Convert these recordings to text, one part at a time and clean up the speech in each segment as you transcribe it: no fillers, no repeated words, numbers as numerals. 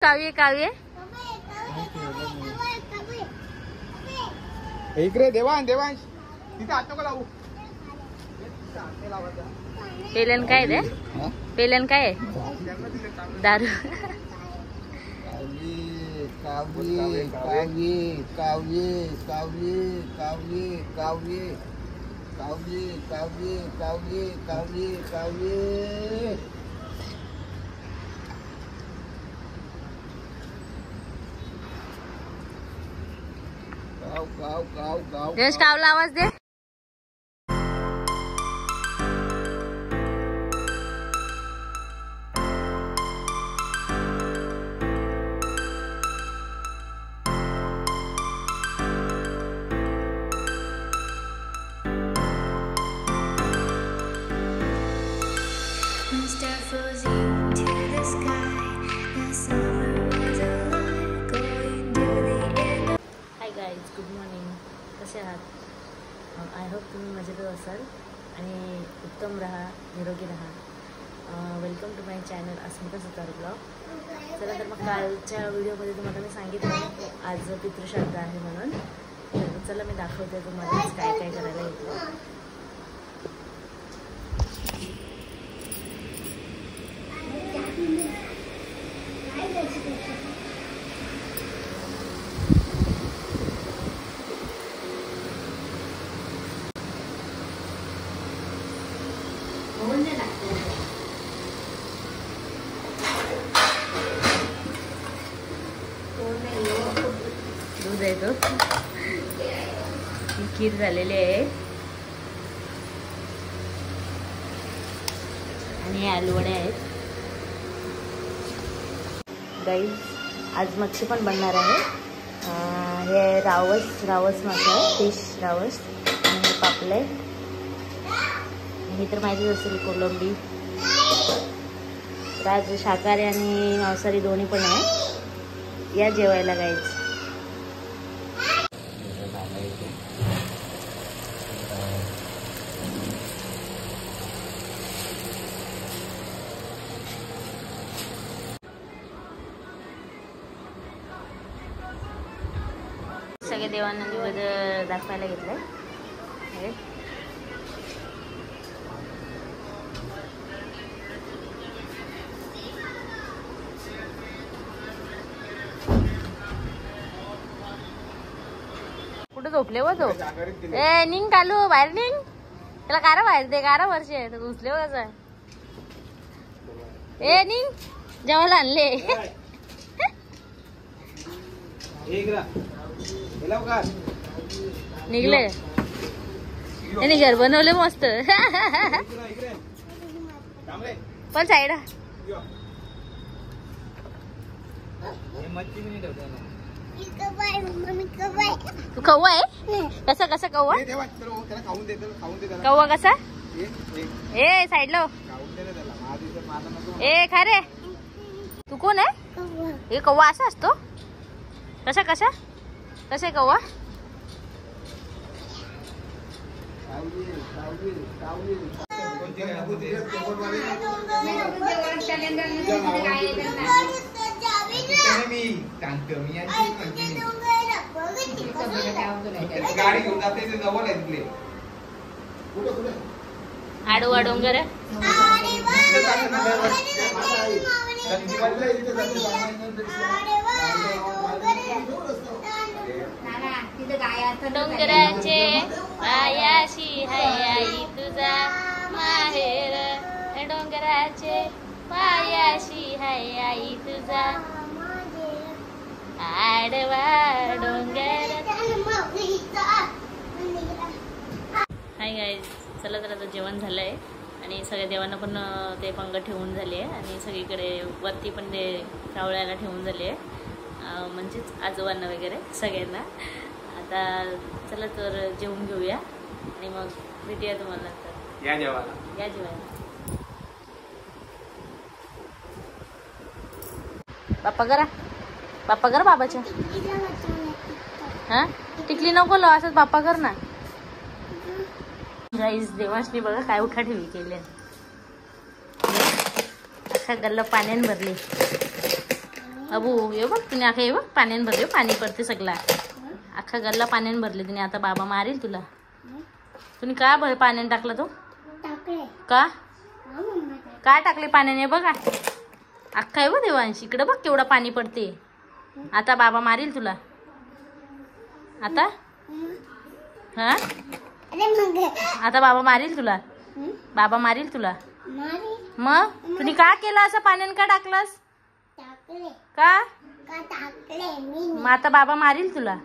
काव्य काव्य इकडे देवांश देवांश तिथे हात नको लावू. पेलन काय रे पेलन काय दारू. काव्ये काव्ये काव्ये काव्ये काव्ये काव्ये काव्ये काव्ये काव्ये काव्ये काव्ये काव काव काव काव. देश कावला आवाज दे. Good morning. कसे आहात? आय होप तुम्ही मजेतच असाल आणि उत्तम राहा, निरोगी राहा. Welcome to my channel Asmita Sutar blog. चला तर मग कालच्या व्हिडिओमध्ये तुम्हाला मी सांगितलं आज पितृश्राद्ध आहे म्हणून. तर चला मी दाखवते तुम्हाला काय काय करायला येतं. दूध आहे तो. ही खीर झालेली आहे आणि आलू वडे आहेत. गाईज आज मच्छी पण बनणार आहे. हे रावस मासा आहे, फिश रावस. आणि पापलेट. ही तर माहितीच असेल कोलंबी. आज शाकाहारी आणि मांसाहारी दोन्ही पण आहे. या जेवायला गाईज. सगळे देवांना निवेद दाखवायला घेतलंय. कुठे झोपले व तो? ए निघ कालू बाहेर निघ. त्याला कारा बाहेर दे. 11 वर्ष आहे घुसले व कसं. ए निघ जेवायला आणले. निघले त्यांनी घर बनवले मस्त. पण साईड तू कव्वा आहे. कसा कसा कव्वा कव्वा कसा. A side low. ए खा रे. तू कोण आहे? हे कव्वा असा असतो. कसा कसा कसा आहे कव्वा. आडवा डोंगर आहे. डोंगराचे पायाशी हाय आई तुझा माहेर. डोंगराचे पायाशी हाय आई तुझा आडवा डोंगर. Hi guys. चला तर आता जेवण झालंय आणि सगळ्या देवांना पण ते पंगत ठेवून झाली आहे आणि सगळीकडे वरती पण ते कावळ्याला ठेवून झाली आहे. म्हणजेच आजोबांना वगैरे सगळ्यांना. आता चला तर जेवून घेऊया आणि मग भेटूया तुम्हाला नंतर. या जेवायला. या जेवायला. बाप्पा करा बाबाच्या. हा टिकली नको लो असंच बाप्पा कर ना. गाईज देवांशनी बघा काय उठा ठेवी केली. अख्खा गल्ला पाण्याने भरली. अबू ये बघ तिने अख्खा, ये बघ पाण्याने भरले, पाणी पडते सगळा, अख्खा गल्ला पाण्याने भरले तिने. आता बाबा मारेल तुला. तुम्ही का पाण्याने टाकलं तो? का काय टाकले पाण्याने? बघा अख्खा आहे बघ देवांश, इकडं बघ केवढा पाणी पडते. आता बाबा मारील तुला. आता हा आता बाबा मारील तुला. बाबा मारील तुला. मग तुम्ही का केलं असं? पाण्याने का टाकलंस? का मग आता बाबा मारील तुला.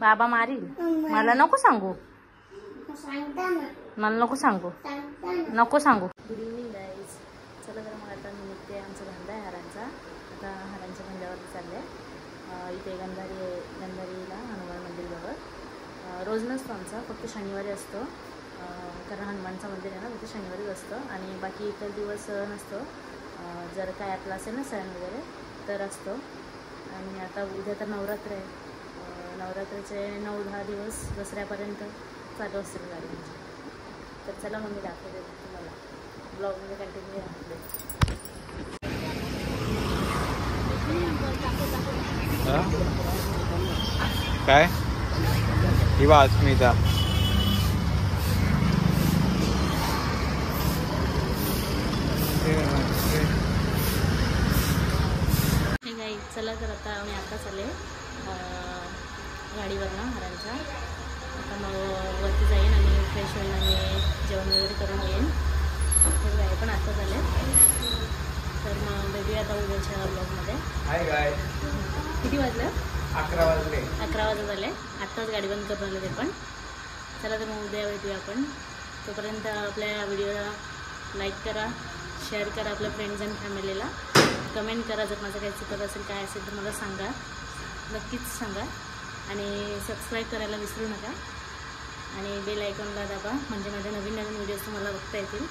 बाबा मारील. मला नको सांगू, मला नको सांगू, नको सांगू. Good evening guys. चला तर मग आता मी निघते. आमचा धंदा आहे हारांचा. आता हारांच्या धंद्यावरती चालले. इथे गंधारीला हनुमान मंदिरजवळ रोज नसतो आमचा, फक्त शनिवारी असतो. कारण हनुमानचं मंदिर आहे ना, तिथे शनिवारीच असतं आणि बाकी इतर दिवस नसतो. जर काय आपलं असेल ना सण वगैरे तर असतो. आणि आता उद्या तर नवरात्र आहे. नवरात्रीचे 9-10 दिवस दसऱ्यापर्यंत चालू असतील गाडी. तर चला मग मी दाखवते तुम्हाला, ब्लॉगमध्ये कंटिन्यू राहते. काय ही बा अस्मिता. हे गाई चला तर आता मी आता चालले गाडीवरनं हारांच्या. आता मग वरती जाईन आणि फ्रेश होईन आणि जेवण वगैरे करून येईन. तर गाई पण आता झाले. तर मग भेटूया आता उद्याच्या ब्लॉगमध्ये. हाय गाय. किती वाजलं? 11 वाजले. 11 वाजत झाले. आत्ताच गाडी बंद करून आले ते पण. चला तर मग उद्या भेटूया आपण. तोपर्यंत आपल्या व्हिडिओला लाईक करा, शेअर करा आपल्या फ्रेंड्स अँड फॅमिलीला. कमेंट करा जर माझं काही चुकत असेल, काय असेल तर मला सांगा, नक्कीच सांगा. आणि सबस्क्राईब करायला विसरू नका. आणि बेल आयकॉनला दाबा, म्हणजे माझ्या नवीन व्हिडिओज तुम्हाला बघता येतील.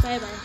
Bye bye.